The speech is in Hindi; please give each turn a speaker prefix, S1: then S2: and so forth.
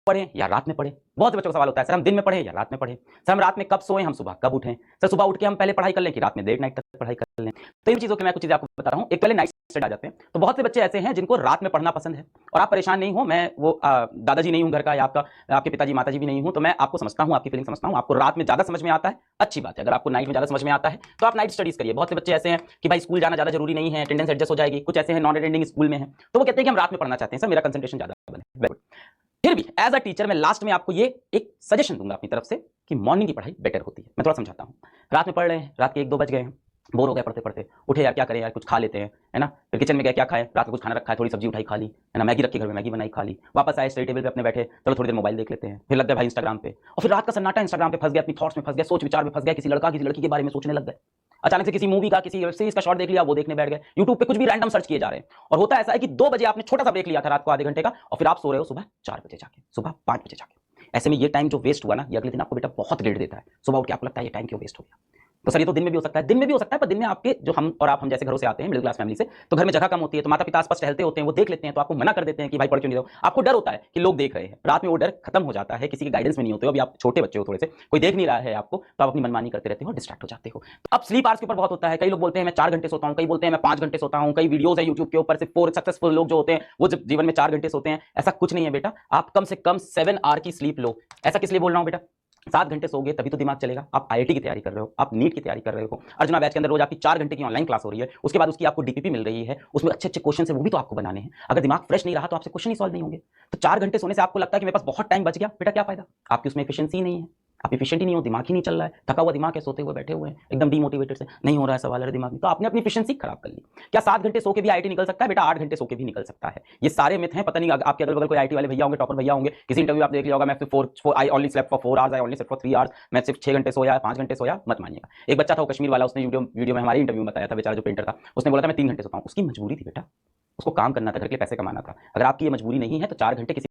S1: पढ़ें या रात में पढ़ें। बहुत से बच्चों का सवाल होता है, सर हम दिन में पढ़ें या रात में पढ़ें, सर हम रात में कब सोएं, हम सुबह कब उठें, सर सुबह उठ के हम पहले पढ़ाई कर लें कि रात में देर नाइट तक पढ़ाई कर लें। तो इन चीज़ों की मैं कुछ चीज़ें आपको बता रहा हूँ। एक पहले नाइट स्टडी आ जाते हैं। तो बहुत से बच्चे ऐसे हैं जिनको रात में पढ़ना पसंद है, और आप परेशान नहीं हो, मैं वो दादाजी नहीं हूँ घर का, या आपके पिताजी माताजी भी नहीं हूँ, तो मैं आपको समझता हूँ, आपकी फीलिंग समझता हूँ। आपको रात में ज़्यादा समझ में आता है, अच्छी बात है। अगर आपको नाइट में ज़्यादा समझ में आता है तो आप नाइट स्टडीज़ करिए। बहुत से बच्चे ऐसे हैं कि भाई स्कूल जाना ज़्यादा जरूरी नहीं है, अटेंडेंस एडजस्ट हो जाएगी। कुछ ऐसे हैं नॉन अटेंडिंग स्कूल में है, तो वो कहते हैं कि हम रात में पढ़ना चाहते हैं, सर मेरा कंसंट्रेशन ज़्यादा बने। फिर भी एज अ टीचर मैं लास्ट में आपको ये एक सजेशन दूंगा अपनी तरफ से कि मॉर्निंग की पढ़ाई बेटर होती है। मैं थोड़ा समझाता हूँ। रात में पढ़ रहे हैं, रात के 1-2 बज गए हैं, बोर हो गए पढ़ते पढ़ते, उठे यार क्या करें यार, कुछ खा लेते हैं, है ना। फिर किचन में गए, क्या खाए, रात में कुछ खाना रखा है, थोड़ी सब्जी उठाई खा ली, है ना, मैगी रखी घर में, मैगी बनाई खा ली, वापस आए स्टडी टेबल पे अपने बैठे, चलो थोड़ी देर मोबाइल देख लेते हैं, फिर लग गए भाई इंस्टाग्राम पे, और फिर रात का सन्नाटा, इंस्टाग्राम पे फंस गया, अपनी थॉट्स में फंस गया, सोच विचार में फंस गया, किसी लड़का किसी लड़की के बारे में सोचने लग गए, अचानक से किसी मूवी का, किसी वेब सीरीज का शॉर्ट देख लिया, वो देखने बैठ गए, यूट्यूब पे कुछ भी रैंडम सर्च किए जा रहे हैं। और होता ऐसा है कि 2 बजे आपने छोटा सा ब्रेक लिया था रात को आधे घंटे का, और फिर आप सो रहे हो सुबह 4 बजे जाके, सुबह 5 बजे जाके। ऐसे में ये टाइम जो वेस्ट हुआ ना, ये अगले दिन आपको बेटा बहुत गिल्ट देता है। सुबह उठ के आपको लगता है ये टाइम क्यों वेस्ट हो गया। तो सर ये तो दिन में भी हो सकता है, दिन में भी हो सकता है, पर दिन में आपके जो हम और आप, हम जैसे घरों से आते हैं, मिडिल क्लास फैमिली से, तो घर में जगह कम होती है, तो माता पिता आसपास टहलते होते हैं, वो देख लेते हैं, तो आपको मना कर देते हैं कि भाई पढ़ क्यों नहीं रहे हो। आपको डर होता है कि लोग देख रहे हैं। रात में वो डर खत्म हो जाता है, किसी के गाइडेंस में नहीं होते हो, अभी आप छोटे बच्चे हो, थोड़े से कोई देख नहीं रहा है आपको, तो आप अपनी मनमानी करते रहते हो, डिस्ट्रैक्ट हो जाते हो। तो अब स्लीप आवर्स के ऊपर बहुत होता है। कई लोग बोलते हैं मैं 4 घंटे सोता हूँ, कई बोलते हैं मैं 5 घंटे सोता हूँ, कई वीडियोज है यूट्यूब के ऊपर से 4 सक्सेसफुल लोग जो होते हैं वो जब जीवन में 4 घंटे सोते हैं। ऐसा कुछ नहीं है बेटा, आप कम से कम 7 आवर की स्लीप लो। ऐसा किस लिए बोल रहा हूँ बेटा, 7 घंटे सोगे तभी तो दिमाग चलेगा। आप आईआईटी की तैयारी कर रहे हो, आप नीट की तैयारी कर रहे हो, अर्जुना बैच के अंदर रोज आपकी 4 घंटे की ऑनलाइन क्लास हो रही है, उसके बाद उसकी आपको डीपीपी मिल रही है, उसमें अच्छे अच्छे क्वेश्चन है, वो भी तो आपको बनाने हैं। अगर दिमाग फ्रेश नहीं रहा तो आपसे क्वेश्चन ही सॉल्व नहीं होंगे। तो 4 घंटे सोने से आपको लगता है कि मेरे पास बहुत टाइम बच गया, बेटा क्या फायदा, आपकी उसमें एफिशिएंसी नहीं है, आप एफिशिएंट ही नहीं हो, दिमाग ही नहीं चल रहा है, थका हुआ दिमाग है, सोते हुए बैठे हुए हैं, एकदम डीमोटिवेटेड से नहीं हो रहा है सवाल, अरे दिमाग में, तो आपने अपनी एफिशिएंसी खराब कर ली। क्या 7 घंटे सो के भी आईआईटी निकल सकता है बेटा? 8 घंटे सो के भी निकल सकता है। ये सारे मिथ हैं। पता नहीं आपके अगल बगल कोई आईआईटी वाले भैया होंगे, टॉपर भैया होंगे, किसी इंटरव्यू आप देख लिया होगा, मैं सिर्फ I only slept for 4 hours, I only slept for 3 hours, मैं सिर्फ 6 घंटे सोया, 5 घंटे सोया, मत मानिएगा। एक बच्चा था वो कश्मीर वाला, उसने वीडियो में हमारे इंटरव्यू में बताया था, बेचारा जो पेंटर था, उसने बोला था मैं 3 घंटे सोता हूँ। उसकी मजबूरी थी बेटा, उसको काम करना था, घर के लिए पैसे कमाना था। अगर आपकी ये मजबूरी नहीं है तो 4 घंटे किसी